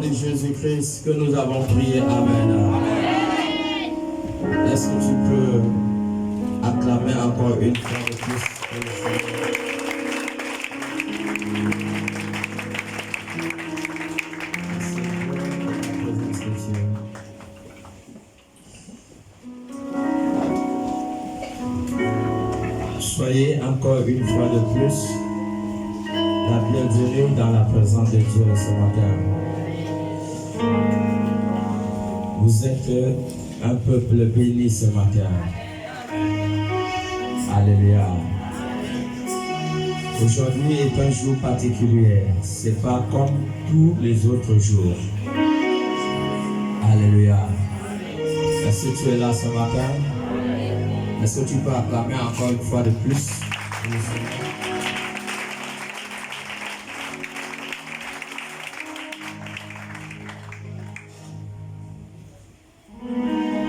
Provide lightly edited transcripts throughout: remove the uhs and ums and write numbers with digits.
Jésus-Christ que nous avons prié. Amen. Est-ce que tu peux acclamer encore une fois de plus? Soyez encore une fois de plus la bienvenue dans la présence de Dieu ce matin. Vous êtes un peuple béni ce matin. Alléluia. Aujourd'hui est un jour particulier. Ce n'est pas comme tous les autres jours. Alléluia. Est-ce que tu es là ce matin? Est-ce que tu peux acclamer encore une fois de plus?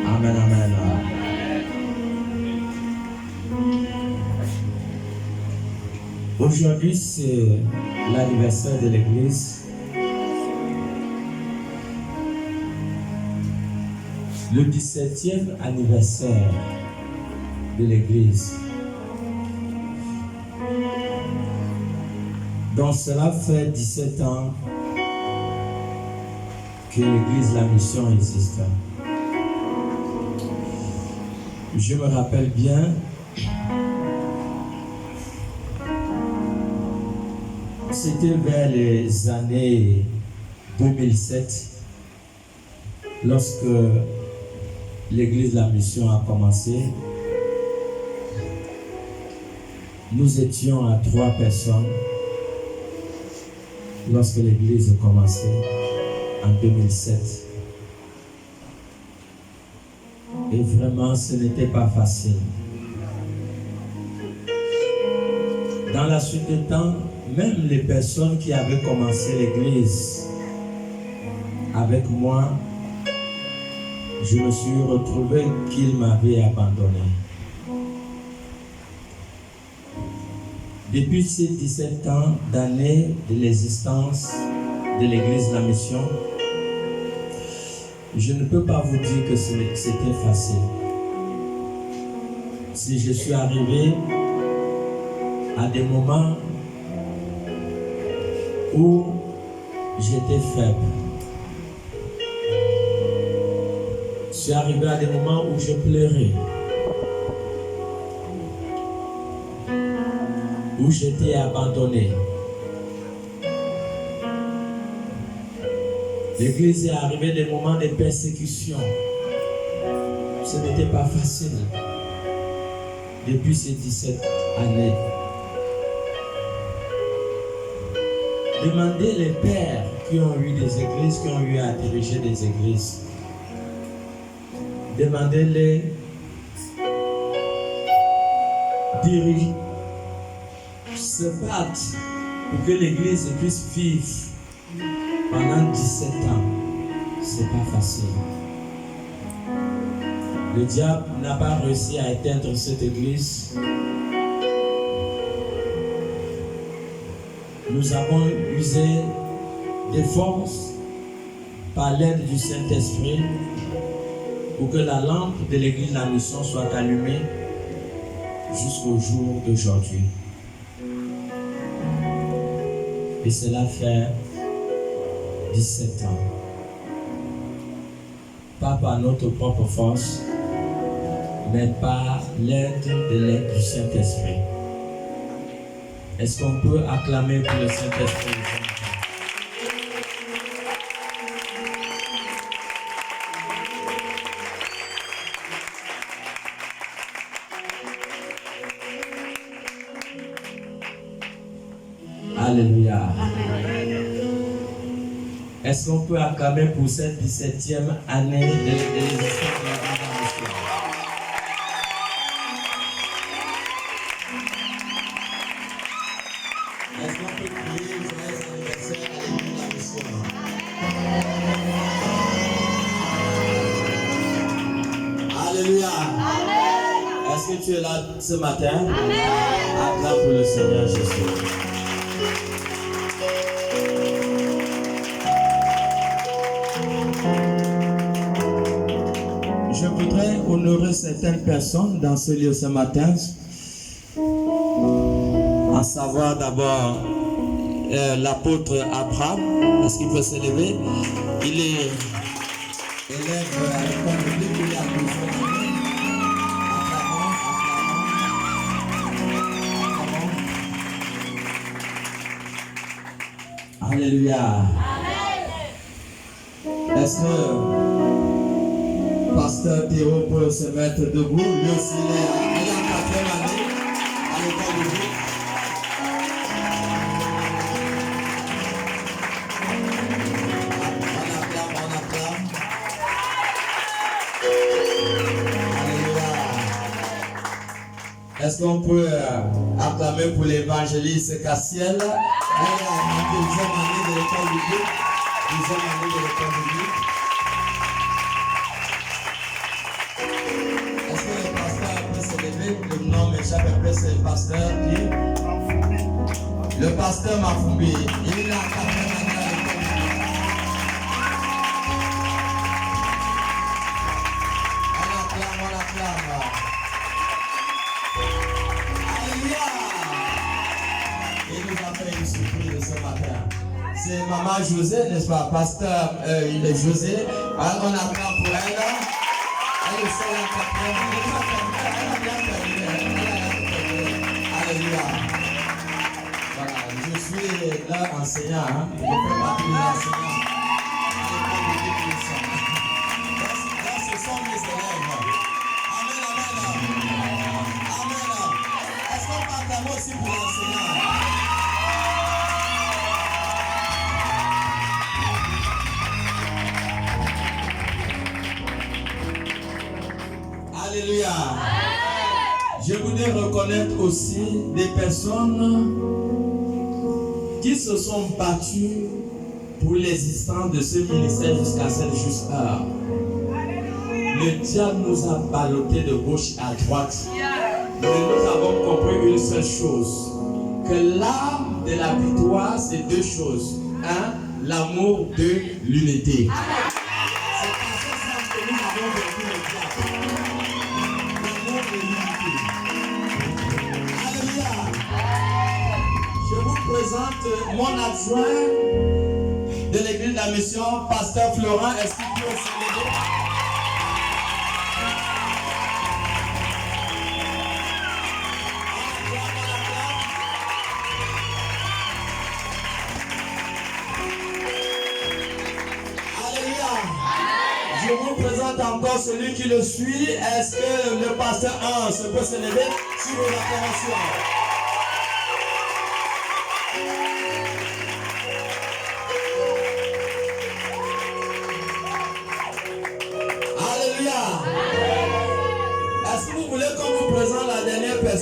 Amen, amen. Aujourd'hui, c'est l'anniversaire de l'Église. Le 17e anniversaire de l'Église. Donc cela fait 17 ans que l'Église La Mission existe. Je me rappelle bien, c'était vers les années 2007 lorsque l'Église La Mission a commencé. Nous étions à 3 personnes lorsque l'Église a commencé en 2007. Et vraiment, ce n'était pas facile. Dans la suite du temps, même les personnes qui avaient commencé l'Église avec moi, je me suis retrouvé qu'ils m'avaient abandonné. Depuis ces 17 ans d'années de l'existence de l'Église La Mission, je ne peux pas vous dire que c'était facile. Si je suis arrivé à des moments où j'étais faible, je suis arrivé à des moments où je pleurais, où j'étais abandonné. L'Église est arrivée des moments de persécution. Ce n'était pas facile. Depuis ces 17 années. Demandez les pères qui ont eu des églises, qui ont eu à diriger des églises. Demandez-les dirige, se battent pour que l'église puisse vivre pendant 17 ans. C'est pas facile. Le diable n'a pas réussi à éteindre cette église. Nous avons usé des forces par l'aide du Saint-Esprit pour que la lampe de l'église de la mission soit allumée jusqu'au jour d'aujourd'hui. Et cela fait 17 ans. Pas par notre propre force, mais par l'aide du Saint-Esprit. Est-ce qu'on peut acclamer pour le Saint-Esprit? Alléluia. Est-ce qu'on peut acclamer pour cette 17e année de l'existence de la mission? Est-ce qu'on peut crier joyeux anniversaire à l'église de la mission? Alléluia. Est-ce que tu es là ce matin? Acclame pour le Seigneur Jésus. Je voudrais honorer certaines personnes dans ce lieu ce matin, à savoir d'abord l'apôtre Abraham. Est-ce qu'il peut se lever? Il est élève à l'école biblique, il est à plusieurs années. Alléluia. Est-ce que Pasteur Théo peut se mettre debout? Lui aussi, il est en 4e année à l'école biblique. On acclame. Alléluia. Est-ce qu'on peut acclamer pour l'évangéliste Cassiel? Elle est en 2e année de l'école biblique. 2e année de l'école biblique. Est-ce que le pasteur peut se lever? Le nom m'échappe un peu, c'est le pasteur qui? Le pasteur Mafumbi. Il est en 4e année à l'école biblique. On acclame. Alléluia. Il nous a fait une surprise ce matin. C'est maman José, n'est-ce pas? Pasteur José. Alors on acclame pour elle. Elle est seule en 4e année. Elle a bien terminé. Alléluia. Voilà, je suis là enseignant. Je fais partie de l'enseignant. Là, ce sont mes élèves. Amen, amen. Amen. Est-ce qu'on peut acclamer aussi pour l'enseignant? Alléluia. Je voudrais reconnaître aussi des personnes qui se sont battues pour l'existence de ce ministère jusqu'à cette juste heure. Le diable nous a ballottés de gauche à droite. Mais nous avons compris une seule chose, que l'âme de la victoire, c'est deux choses. Un, l'amour, deux, l'unité. C'est par ce sens que nous avons vaincu le diable. L'amour et l'unité. Alléluia. Je vous présente mon adjoint de l'église de la mission, pasteur Florent. Est-ce qu'il peut se lever? Je vous présente encore celui qui le suit. Est-ce que le pasteur 1 se peut se lever sur l'acclamation?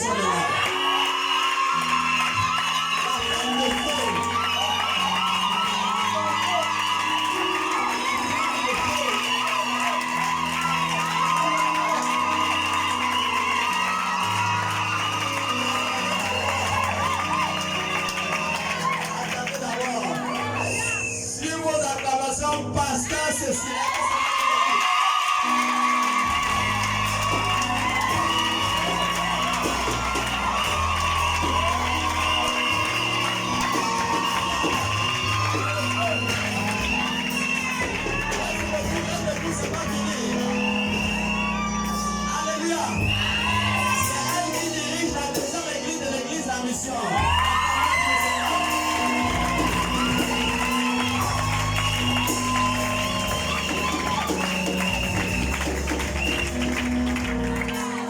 personne est là. La femme de feu. Attendez d'abord. Si vos acclamations passent dans ce silence, alléluia. C'est elle qui dirige la deuxième église de l'église en mission.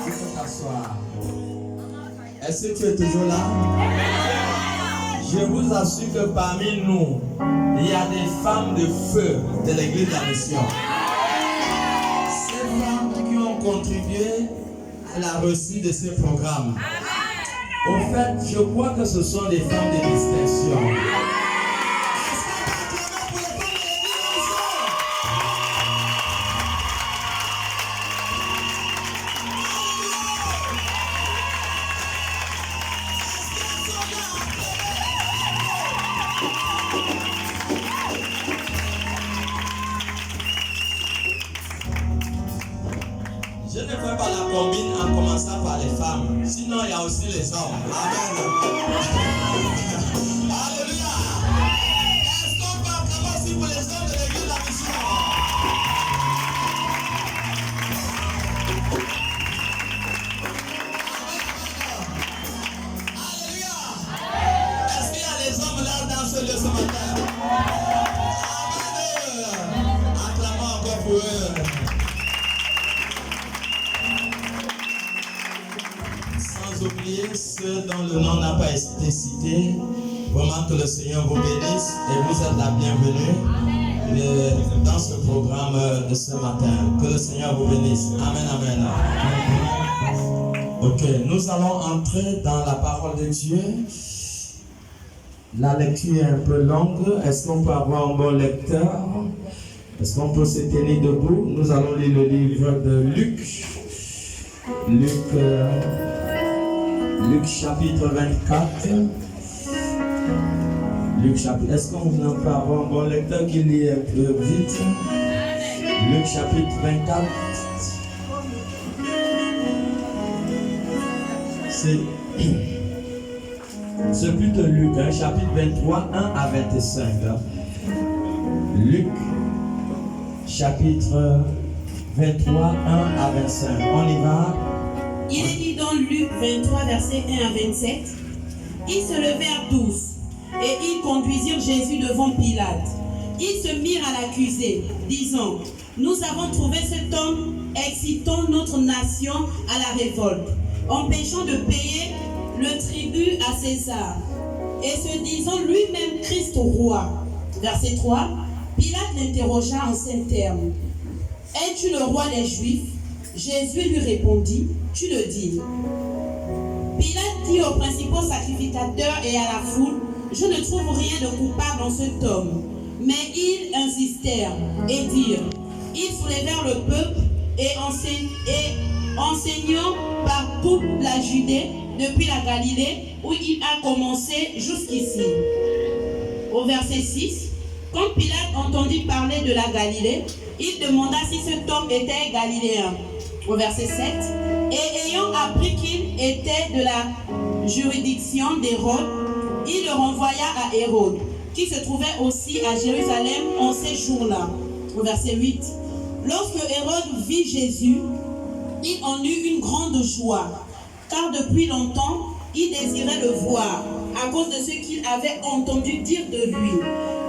Tu peux t'asseoir. Est-ce que tu es toujours là? Je vous assure que parmi nous, il y a des femmes de feu de l'église de la mission. Ces femmes qui ont contribué à la réussite de ce programme. Au fait, je crois que ce sont des femmes de distinction. Je ne fais pas la combine en commençant par les femmes. Sinon, il y a aussi les hommes. Amen. Alléluia. Est-ce qu'on peut acclamer aussi pour les hommes de l'église de la mission? Alléluia. Est-ce qu'il y a les hommes là dans ce lieu ce matin? Amen. Acclamons encore pour eux. Sans oublier ceux dont le nom n'a pas été cité. Vraiment que le Seigneur vous bénisse et vous êtes la bienvenue dans ce programme de ce matin. Que le Seigneur vous bénisse. Amen, amen. Ok, nous allons entrer dans la parole de Dieu. La lecture est un peu longue. Est-ce qu'on peut avoir un bon lecteur? Est-ce qu'on peut se tenir debout? Nous allons lire le livre de Luc. Luc chapitre 24. Luc chapitre. Est-ce qu'on peut avoir un bon lecteur qui lit un peu vite? Luc chapitre 24. C'est plutôt Luc, chapitre 23, 1 à 25. Luc chapitre 23, 1 à 25. On y va. Il est dit dans Luc 23, versets 1 à 27. Ils se levèrent tous et ils conduisirent Jésus devant Pilate. Ils se mirent à l'accuser, disant: nous avons trouvé cet homme excitant notre nation à la révolte, empêchant de payer le tribut à César, et se disant lui-même Christ roi. Verset 3. Pilate l'interrogea en ces termes: es-tu le roi des Juifs? Jésus lui répondit: tu le dis. Pilate dit aux principaux sacrificateurs et à la foule: je ne trouve rien de coupable en cet homme. Mais ils insistèrent et dirent: ils soulevèrent le peuple et enseignant par toute la Judée, depuis la Galilée où il a commencé jusqu'ici. Au verset 6, quand Pilate entendit parler de la Galilée, il demanda si cet homme était galiléen. Au verset 7, et ayant appris qu'il était de la juridiction d'Hérode, il le renvoya à Hérode, qui se trouvait aussi à Jérusalem en ces jours-là. Au verset 8, lorsque Hérode vit Jésus, il en eut une grande joie, car depuis longtemps, il désirait le voir, à cause de ce qu'il avait entendu dire de lui.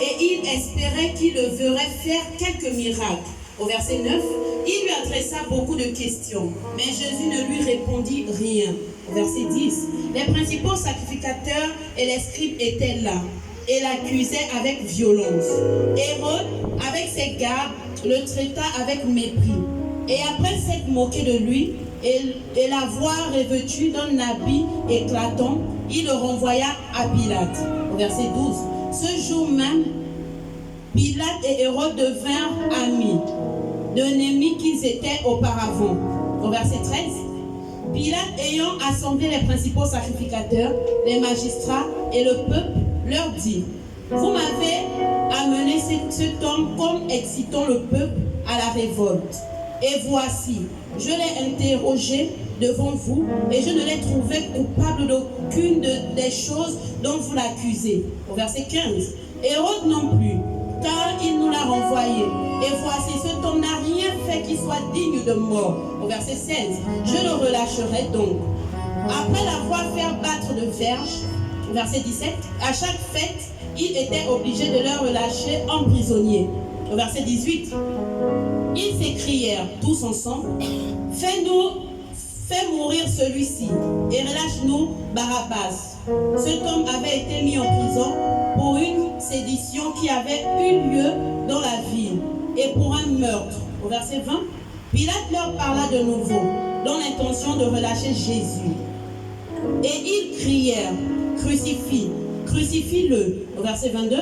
Et il espérait qu'il le verrait faire quelques miracles. Au verset 9, il lui adressa beaucoup de questions, mais Jésus ne lui répondit rien. Au verset 10, les principaux sacrificateurs et les scribes étaient là et l'accusaient avec violence. Hérode, avec ses gardes, le traita avec mépris. Et après s'être moqué de lui, et la voir revêtue d'un habit éclatant, il le renvoya à Pilate. Au verset 12. Ce jour même, Pilate et Hérode devinrent amis, d'ennemis qu'ils étaient auparavant. Au verset 13. Pilate ayant assemblé les principaux sacrificateurs, les magistrats et le peuple, leur dit: vous m'avez amené cet homme comme excitant le peuple à la révolte. Et voici, je l'ai interrogé devant vous et je ne l'ai trouvé coupable d'aucune des choses dont vous l'accusez. Au verset 15. Hérode non plus, car il nous l'a renvoyé. Et voici, cet homme n'a rien fait qui soit digne de mort. Au verset 16. Je le relâcherai donc. Après l'avoir fait battre de verge, au verset 17, à chaque fête, il était obligé de le relâcher en prisonnier. Au verset 18, ils s'écrièrent tous ensemble: fais mourir celui-ci et relâche-nous Barabbas. Cet homme avait été mis en prison pour une sédition qui avait eu lieu dans la ville et pour un meurtre. Au verset 20, Pilate leur parla de nouveau dans l'intention de relâcher Jésus. Et ils crièrent: crucifie, crucifie-le. Au verset 22,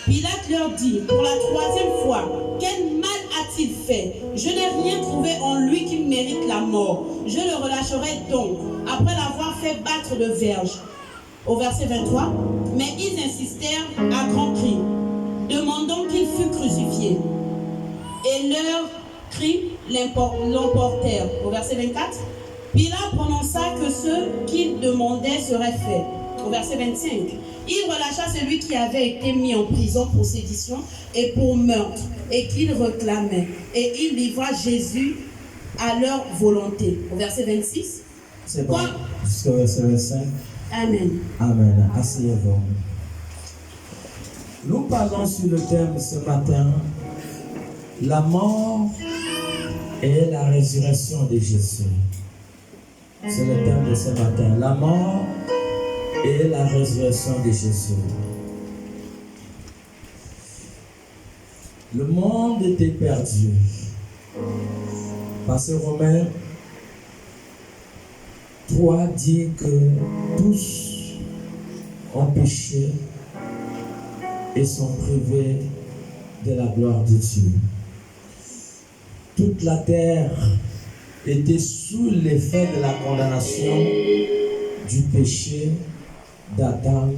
Pilate leur dit pour la troisième fois: quel mal a-t-il fait? Je n'ai rien trouvé en lui qui mérite la mort. Je le relâcherai donc, après l'avoir fait battre de verge. Au verset 23, mais ils insistèrent à grands cris, demandant qu'il fût crucifié. Et leurs cris l'emportèrent. Au verset 24, Pilate prononça que ce qu'il demandait serait fait. Au verset 25, il relâcha celui qui avait été mis en prison pour sédition et pour meurtre et qu'il réclamait. Et il livra Jésus à leur volonté. Au verset 26. C'est bon. Jusqu'au verset 25. Amen. Amen. Asseyez-vous. Nous parlons sur le thème ce matin: la mort et la résurrection de Jésus. C'est le thème de ce matin: la mort et la résurrection de Jésus. Le monde était perdu. Parce que Romains 3 dit que tous ont péché et sont privés de la gloire de Dieu. Toute la terre était sous l'effet de la condamnation du péché d'Adam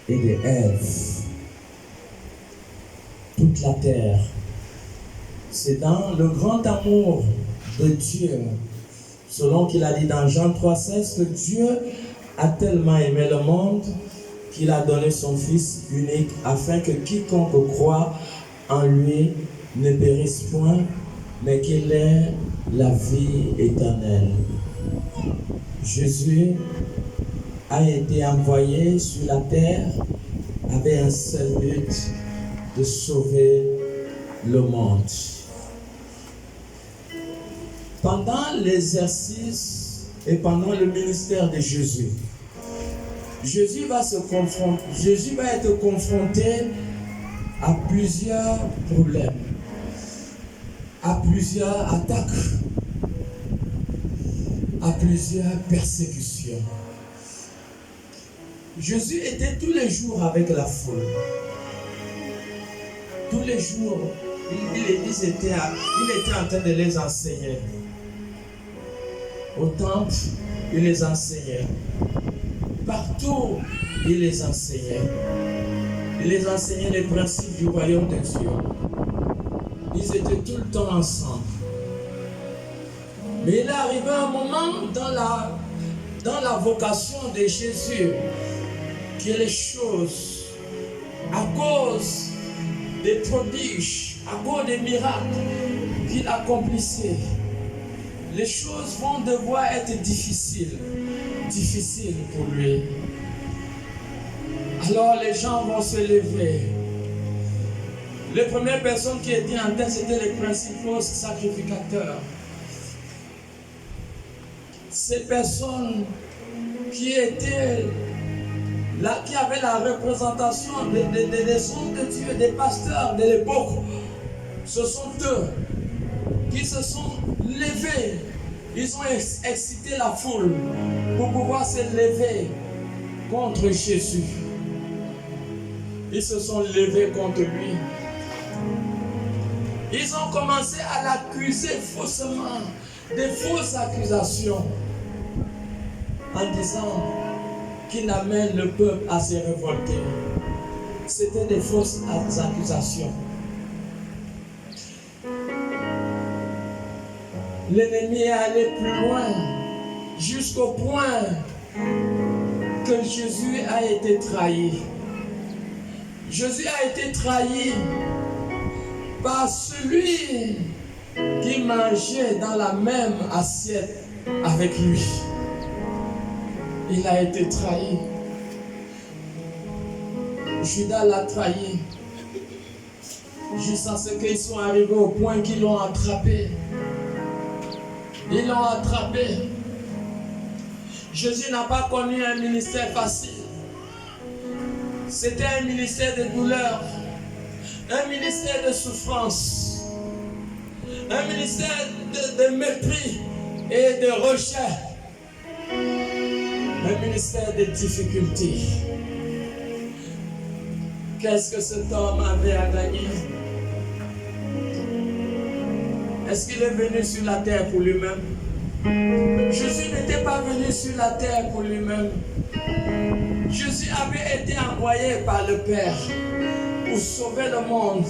et de Ève. Toute la terre. C'est dans le grand amour de Dieu, selon qu'il a dit dans Jean 3,16, que Dieu a tellement aimé le monde qu'il a donné son Fils unique, afin que quiconque croit en lui ne périsse point, mais qu'il ait la vie éternelle. Jésus a été envoyé sur la terre avec un seul but: de sauver le monde. Pendant l'exercice et pendant le ministère de Jésus, Jésus va être confronté à plusieurs problèmes, à plusieurs attaques, à plusieurs persécutions. Jésus était tous les jours avec la foule. Tous les jours, il était en train de les enseigner. Au temple, il les enseignait. Partout, il les enseignait. Il les enseignait les principes du royaume de Dieu. Ils étaient tout le temps ensemble. Mais il est arrivé un moment dans la vocation de Jésus que les choses, à cause des prodiges, à cause des miracles qu'il accomplissait, les choses vont devoir être difficiles pour lui. Alors les gens vont se lever. Les premières personnes qui étaient en tête, c'était les principaux sacrificateurs. Ces personnes qui étaient là, qui avaient la représentation des hommes de Dieu, des pasteurs de l'époque, ce sont eux qui se sont levés Ils ont excité la foule pour pouvoir se lever contre Jésus. Ils se sont levés contre lui. Ils ont commencé à l'accuser faussement, des fausses accusations, en disant qu'il amène le peuple à se révolter. C'était des fausses accusations. L'ennemi est allé plus loin, jusqu'au point que Jésus a été trahi. Jésus a été trahi par celui qui mangeait dans la même assiette avec lui. Il a été trahi. Judas l'a trahi jusqu'à ce qu'ils soient arrivés au point qu'ils l'ont attrapé. Ils l'ont attrapé. Jésus n'a pas connu un ministère facile. C'était un ministère de douleur, un ministère de souffrance, un ministère de mépris et de rejet, un ministère de difficultés. Qu'est-ce que cet homme avait à gagner? Est-ce qu'il est venu sur la terre pour lui-même? Jésus n'était pas venu sur la terre pour lui-même. Jésus avait été envoyé par le Père pour sauver le monde,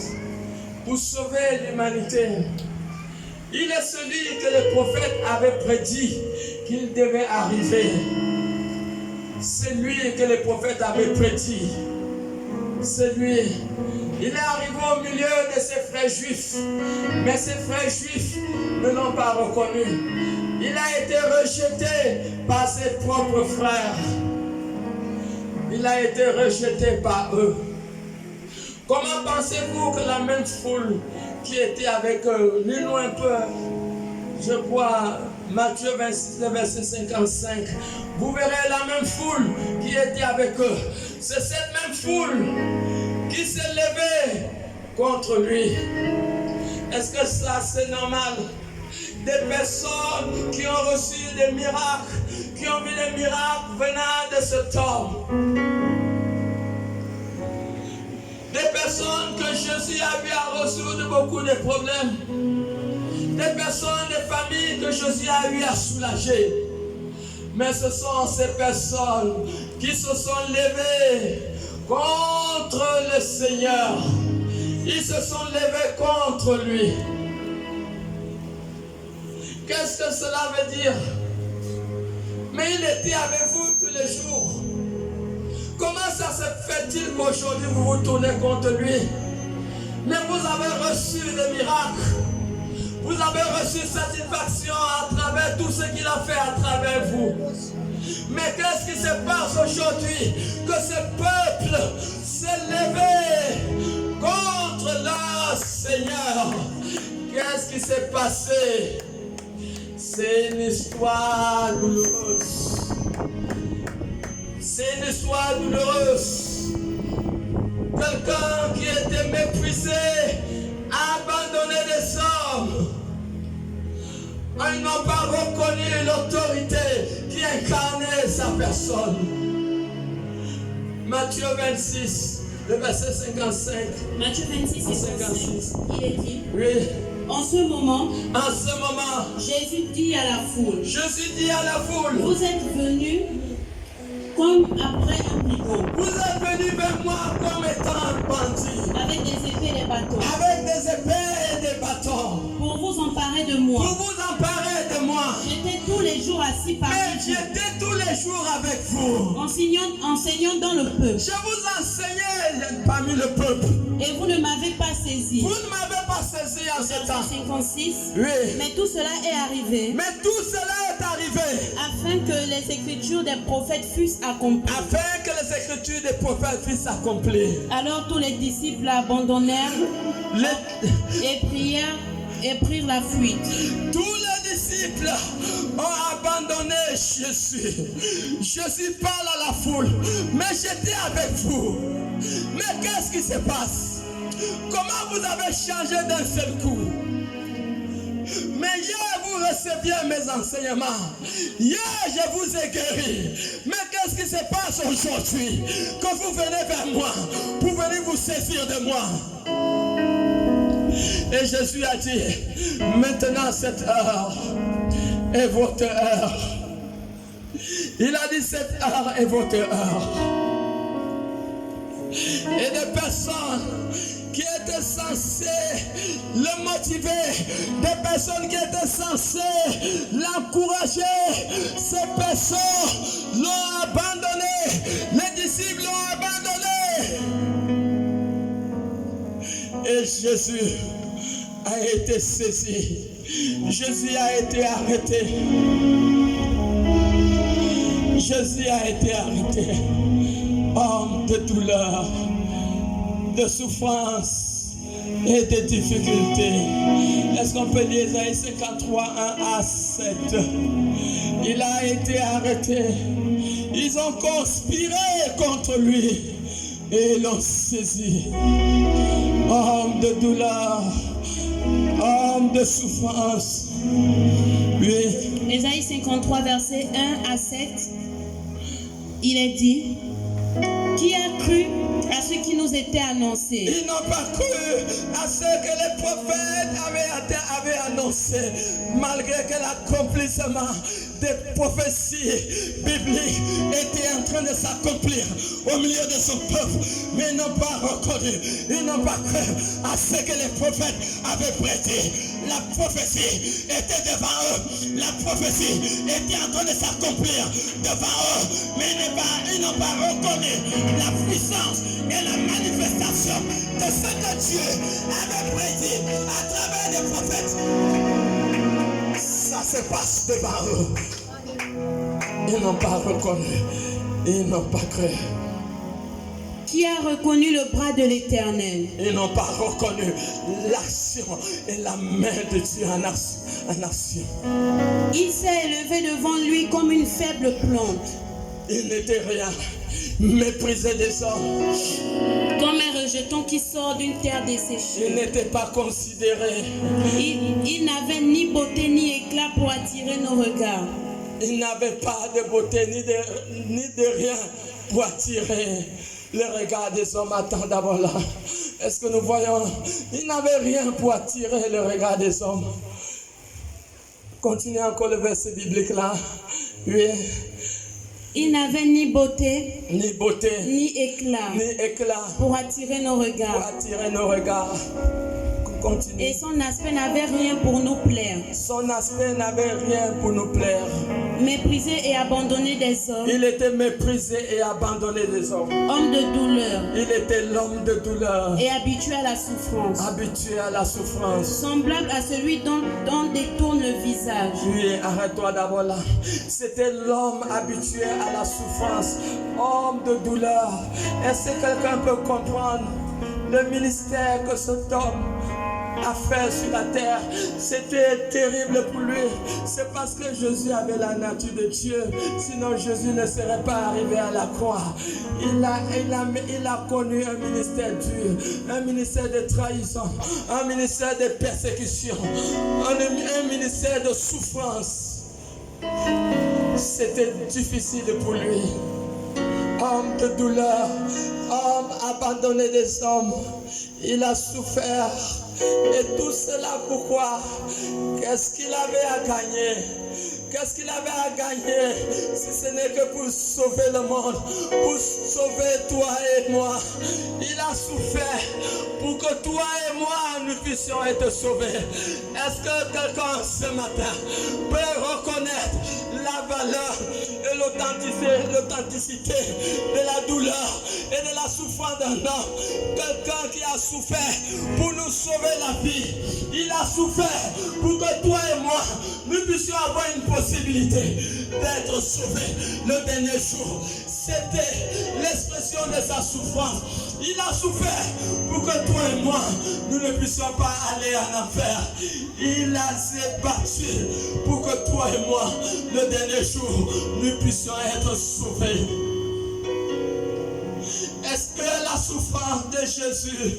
pour sauver l'humanité. Il est celui que le prophète avait prédit qu'il devait arriver. C'est lui que le prophète avait prédit. C'est lui. Il est arrivé au milieu de ses frères juifs, mais ses frères juifs ne l'ont pas reconnu. Il a été rejeté par ses propres frères. Il a été rejeté par eux. Comment pensez-vous que la même foule qui était avec eux, lisons un peu, je crois, Matthieu 26, verset 55, vous verrez la même foule qui était avec eux. C'est cette même foule qui s'est levée contre lui. Est-ce que ça c'est normal? Des personnes qui ont reçu des miracles, qui ont vu les miracles venant de cet homme. Des personnes que Jésus a vu à résoudre beaucoup de problèmes. Des personnes, des familles que Jésus a eu à soulager. Mais ce sont ces personnes qui se sont levées contre le Seigneur. Ils se sont levés contre lui. Qu'est-ce que cela veut dire? Mais il était avec vous tous les jours. Comment ça se fait-il qu'aujourd'hui vous vous tournez contre lui? Mais vous avez reçu des miracles. Vous avez reçu satisfaction à travers tout ce qu'il a fait à travers vous. Mais qu'est-ce qui se passe aujourd'hui? Que ce peuple s'est levé contre le Seigneur. Qu'est-ce qui s'est passé? C'est une histoire douloureuse. C'est une histoire douloureuse. Quelqu'un qui était méprisé, abandonné des hommes. Ils n'ont pas reconnu l'autorité qui incarnait sa personne. Matthieu 26, le verset 55. Matthieu 26 et 56. Il est dit. Oui. En ce moment, Jésus dit à la foule, vous êtes venus comme après un brigand. Vous êtes venus vers moi comme étant un bandit. Avec des épées et des bâtons. Avec des épées et des bâtons. Pour vous emparer de moi. Pour vous emparer de moi. J'étais tous les jours assis parmi vous. Mais j'étais tous les jours avec vous. Enseignant dans le peuple. Je vous enseignais parmi le peuple. Et vous ne m'avez pas saisi. Vous ne m'avez pas saisi en ce temps. 56. Oui. Mais tout cela est arrivé. Mais tout cela est arrivé. Afin que les écritures des prophètes fussent accomplies. Afin que les écritures des prophètes fussent accomplies. Alors tous les disciples abandonnèrent et prièrent et prirent la fuite. Tous les disciples ont abandonné Jésus. Jésus parle à la foule. Mais j'étais avec vous. Mais qu'est-ce qui se passe? Comment vous avez changé d'un seul coup? Mais hier, vous receviez mes enseignements. Hier, je vous ai guéri. Mais qu'est-ce qui se passe aujourd'hui? Quand vous venez vers moi, pour venir vous saisir de moi. Et Jésus a dit, maintenant cette heure est votre heure. Il a dit, cette heure est votre heure. Et des personnes qui étaient censées le motiver, des personnes qui étaient censées l'encourager, ces personnes l'ont abandonné, les disciples l'ont abandonné. Et Jésus a été saisi, Jésus a été arrêté. Jésus a été arrêté, homme de douleur, de souffrance et de difficultés. Est-ce qu'on peut lire Isaïe 53, 1 à 7? Il a été arrêté. Ils ont conspiré contre lui et l'ont saisi. Homme de douleur, homme de souffrance. Oui. Isaïe 53, verset 1 à 7. Il est dit, qui a cru à ce qui nous était annoncé? Ils n'ont pas cru à ce que les prophètes avaient annoncé, malgré que l'accomplissement des prophéties bibliques était en train de s'accomplir au milieu de son peuple. Mais ils n'ont pas reconnu, ils n'ont pas cru à ce que les prophètes avaient prêté. La prophétie était devant eux, la prophétie était en train de s'accomplir devant eux, mais ils n'ont pas reconnu la puissance et la manifestation de ce que Dieu avait prédit à travers les prophètes. Ça se passe devant eux. Ils n'ont pas reconnu, ils n'ont pas cru. Qui a reconnu le bras de l'Éternel? Ils n'ont pas reconnu l'action et la main de Dieu en action. Il s'est élevé devant lui comme une faible plante. Il n'était rien, méprisé des hommes. Comme un rejeton qui sort d'une terre desséchée. Il n'était pas considéré. Il n'avait ni beauté ni éclat pour attirer nos regards. Il n'avait pas de beauté ni de rien pour attirer le regard des hommes. Attends d'abord là. Est-ce que nous voyons? Il n'avait rien pour attirer le regard des hommes. Continuez encore le verset biblique là. Oui. Il n'avait ni beauté, ni éclat pour attirer nos regards. Continue. Et son aspect n'avait rien pour nous plaire. Méprisé et abandonné des hommes. Il était méprisé et abandonné des hommes. Homme de douleur. Il était l'homme de douleur. Et habitué à la souffrance. Semblable à celui dont on détourne le visage. Oui, arrête-toi d'abord là. C'était l'homme habitué à la souffrance. Homme de douleur. Est-ce que quelqu'un peut comprendre le ministère que cet homme a fait sur la terre? C'était terrible pour lui. C'est parce que Jésus avait la nature de Dieu. Sinon Jésus ne serait pas arrivé à la croix. Il a connu un ministère dur, un ministère de trahison, un ministère de persécution, un ministère de souffrance. C'était difficile pour lui. Homme de douleur, homme abandonné des hommes, il a souffert. Et tout cela pourquoi? Qu'est-ce qu'il avait à gagner? Qu'est-ce qu'il avait à gagner si ce n'est que pour sauver le monde, pour sauver toi et moi? Il a souffert pour que toi et moi nous puissions être sauvés. Est-ce que quelqu'un ce matin peut reconnaître la valeur et l'authenticité de la douleur et de la souffrance d'un homme? Quelqu'un qui a souffert pour nous sauver la vie. Il a souffert pour que toi et moi nous puissions avoir une possibilité d'être sauvés le dernier jour. C'était l'expression de sa souffrance. Il a souffert pour que toi et moi nous ne puissions pas aller en enfer. Il s'est battu pour que toi et moi le dernier jour nous puissions être sauvés. Est-ce que la souffrance de Jésus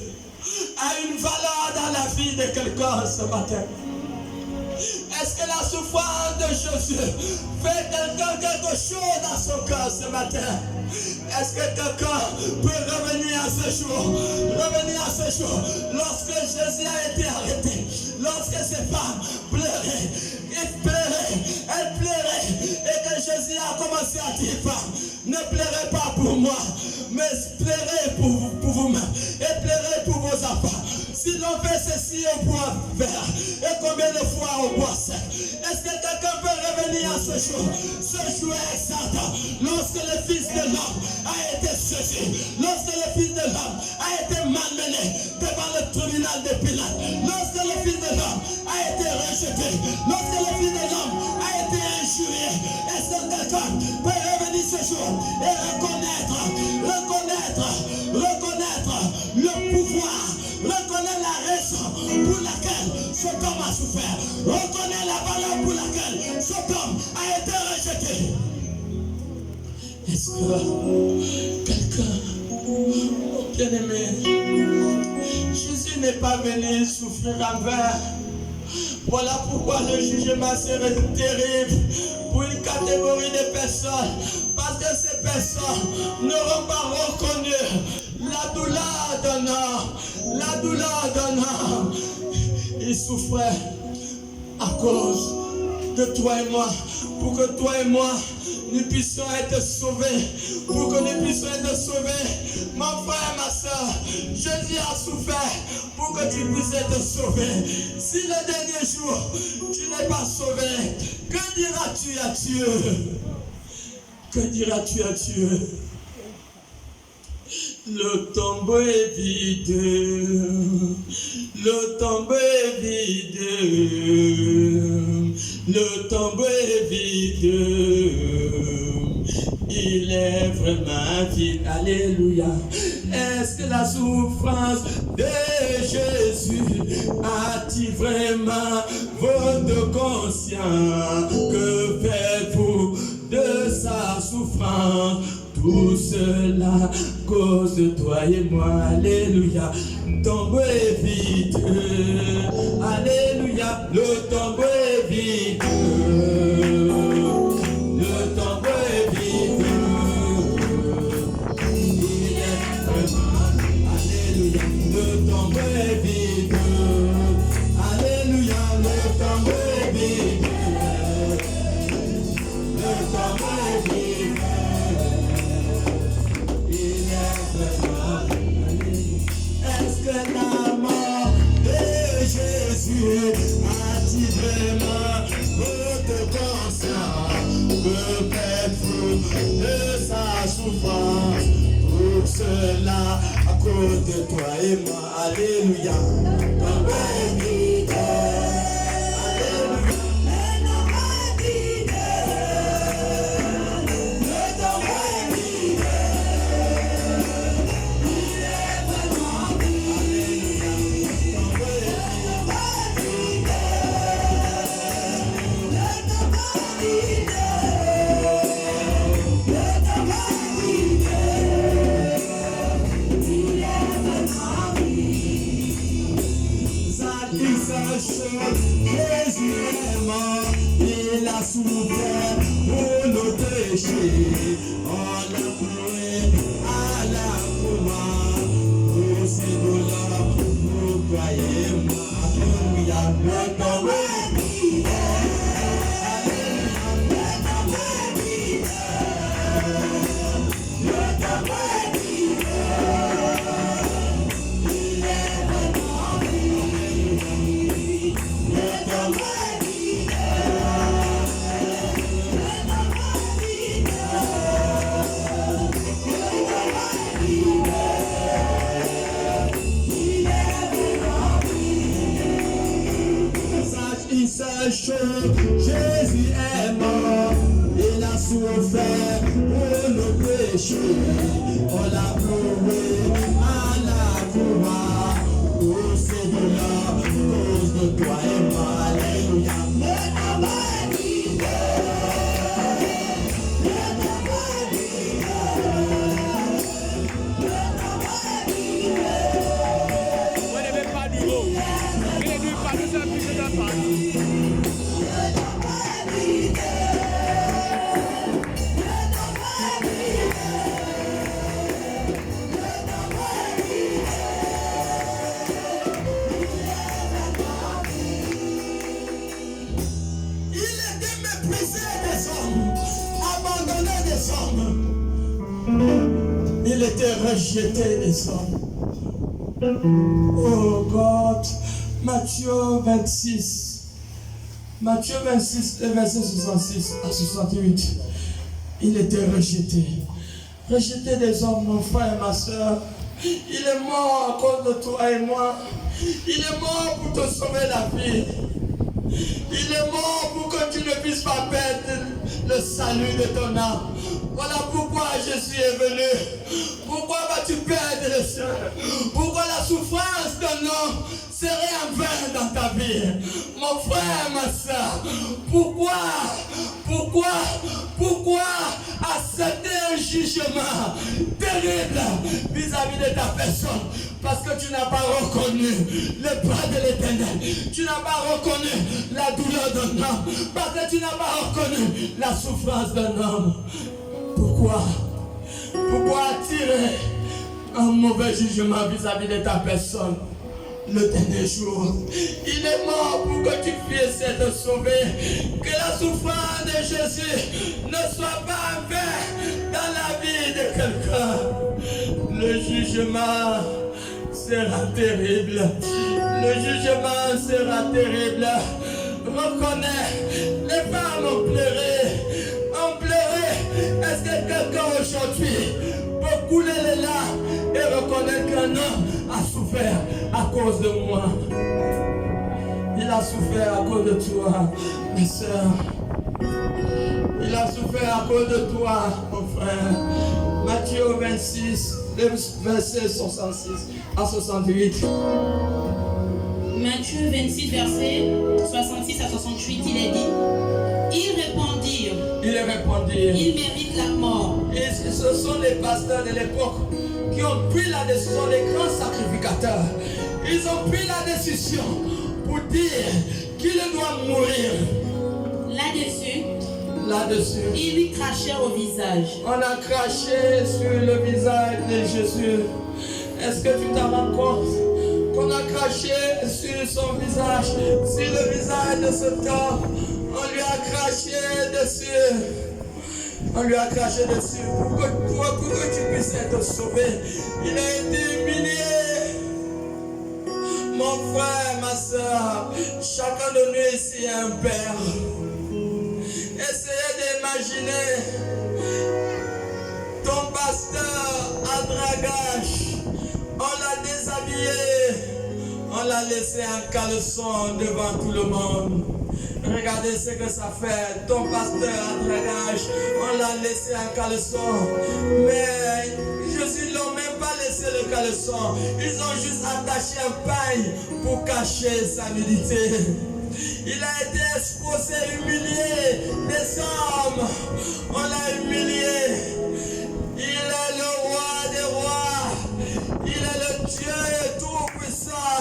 a une valeur dans la vie de quelqu'un ce matin? Est-ce que la souffrance de Jésus fait quelque chose dans son cœur ce matin? Est-ce que quelqu'un peut revenir à ce jour? Revenir à ce jour. Lorsque Jésus a été arrêté, lorsque ces femmes pleuraient, elles pleuraient, et que Jésus a commencé à dire, femmes, ne pleurez pas pour moi, mais pleurez pour vous-même, et pleurez pour vos enfants. Si l'on fait ceci, on pourra faire. Et combien de fois on boit ça? Est-ce que quelqu'un peut revenir à ce jour exact, lorsque le Fils de l'homme a été saisi, lorsque le Fils de l'homme a été malmené devant le tribunal de Pilate, lorsque le Fils de l'homme a été rejeté, lorsque le Fils de l'homme a été injurié? Est-ce que quelqu'un peut revenir ce jour et reconnaître le pouvoir, reconnaître la raison pour laquelle cet homme a souffert, reconnaître la valeur pour laquelle cet homme a été rejeté? Est-ce que quelqu'un, bien-aimé, Jésus n'est pas venu souffrir en vain? Voilà pourquoi le jugement serait terrible pour une catégorie de personnes, parce que ces personnes n'auront pas reconnu la douleur d'un homme, la douleur d'un homme. Il souffrait à cause de toi et moi, pour que toi et moi nous puissions être sauvés, pour que nous puissions être sauvés. Mon frère, ma soeur, Jésus a souffert pour que tu puisses être sauvé. Si le dernier jour, tu n'es pas sauvé, que diras-tu à Dieu? Que diras-tu à Dieu? Le tombeau est vide, le tombeau est vide, le tombeau est vide, il est vraiment vide. Alléluia. Est-ce que la souffrance de Jésus a-t-il vraiment votre conscience? Que faites-vous de sa souffrance? Tout cela à cause de toi et moi. Alléluia. Le tombeau est vide. Alléluia. Le tombeau est vide. Le tombeau est vide. Il est vraiment. Alléluia. Le tombeau est vide. Alléluia. Le tombeau est vide. Le tombeau est vide. Est-ce que la mort de Jésus a-t-il vraiment votre conscience? Peut-être de sa souffrance, pour cela à cause de toi et moi. Alléluia. Jésus est mort, il a souffert pour nos péchés. On l'a cloué à la croix, pour ses douleurs, pour toi et moi. Alléluia, le tombeau est vide. Le tombeau est vide. Le tombeau est vide. Il est vraiment vide. Le tombeau est vide. Le tombeau est vide. Une seule chose, Jésus est mort, il a souffert pour nos péchés, on l'a prouvé à la croix, pour ses douleurs, à cause de toi et moi. Alléluia. Le tombeau est vide. Le tombeau est vide. Le tombeau est vide. Vous n'avez pas du mot. Il est du pas de sa puissance de la rejeté des hommes. Oh God, Matthieu 26, le verset 66 à 68, il était rejeté. Rejeté des hommes, mon frère et ma soeur. Il est mort à cause de toi et moi. Il est mort pour te sauver la vie. Il est mort pour que tu ne puisses pas perdre le salut de ton âme. Voilà pourquoi Jésus est venu. Pourquoi vas-tu perdre le ciel? Pourquoi la souffrance d'un homme serait en vain dans ta vie? Mon frère, ma soeur, pourquoi accepter un jugement terrible vis-à-vis de ta personne? Parce que tu n'as pas reconnu le bras de l'Éternel. Tu n'as pas reconnu la douleur d'un homme. Parce que tu n'as pas reconnu la souffrance d'un homme. Pourquoi attirer un mauvais jugement vis-à-vis de ta personne? Le dernier jour, il est mort pour que tu puisses être sauvé. Que la souffrance de Jésus ne soit pas en vain dans la vie de quelqu'un. Le jugement sera terrible. Le jugement sera terrible. Reconnais, les femmes ont pleuré. Est-ce que quelqu'un aujourd'hui peut couler les larmes et reconnaître qu'un homme a souffert à cause de moi? Il a souffert à cause de toi, mes soeurs. Il a souffert à cause de toi, mon frère. Matthieu 26, verset 66 à 68. Matthieu 26, verset 66 à 68, il est dit: Ils répondirent, il mérite la mort. Et ce sont les pasteurs de l'époque qui ont pris la décision, les grands sacrificateurs. Ils ont pris la décision pour dire qu'il doit mourir. Là-dessus, ils lui crachèrent au visage. On a craché sur le visage de Jésus. Est-ce que tu t'en rends compte? Qu'on a craché sur son visage, sur le visage de cet homme. On lui a craché dessus. On lui a craché dessus pour que tu puisses être sauvé. Il a été humilié. Mon frère, ma soeur, chacun de nous ici est un père. Essayez d'imaginer ton pasteur à dragage. On l'a déshabillé. On l'a laissé en caleçon devant tout le monde. Regardez ce que ça fait. Ton pasteur à dragage, on l'a laissé en caleçon. Mais Jésus ne l'a même pas laissé le caleçon. Ils ont juste attaché un paille pour cacher sa nudité. Il a été exposé, humilié. Des hommes, on l'a humilié. Il est le roi des rois. Il est le Dieu tout-puissant.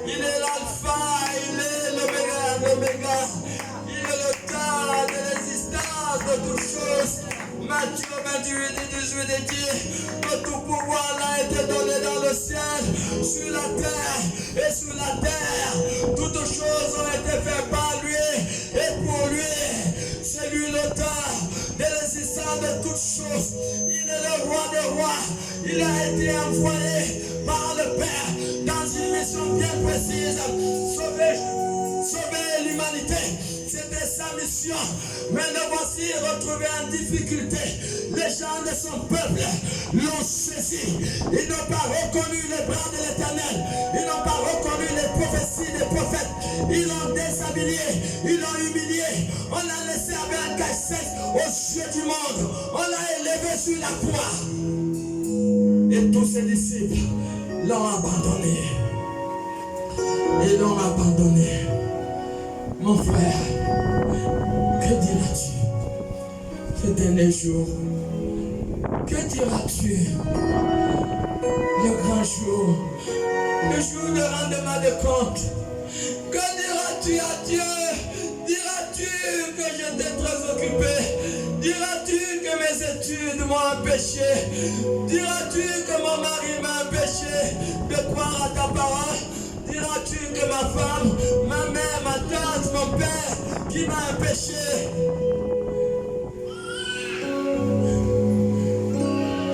Il est l'alpha, il est l'oméga. Il est le temps de l'existence de toutes choses. Matthieu 28 et 18 dit que tout pouvoir a été donné dans le ciel, sur la terre et sous la terre. Toutes choses ont été faites par lui et pour lui. C'est lui l'auteur de l'existence de toutes choses. Il est le roi des rois. Il a été envoyé par le Père dans une mission bien précise, sauver l'humanité. C'était sa mission. Mais le voici retrouvé en difficulté. Les gens de son peuple l'ont saisi. Ils n'ont pas reconnu les bras de l'Éternel. Ils n'ont pas reconnu les prophéties des prophètes. Ils l'ont déshabillé. Ils l'ont humilié. On l'a laissé avec un cache-tête aux yeux du monde. On l'a élevé sur la croix. Et tous ses disciples l'ont abandonné. Ils l'ont abandonné. Mon frère, que diras-tu ce dernier jour? Que diras-tu le grand jour, le jour de rendement de compte? Que diras-tu à Dieu? Diras-tu que j'étais très occupé? Diras-tu que mes études m'ont empêché? Diras-tu que mon mari m'a empêché de croire à ta parole? Diras-tu que ma femme, ma mère, ma tante, mon père, qui m'a empêché?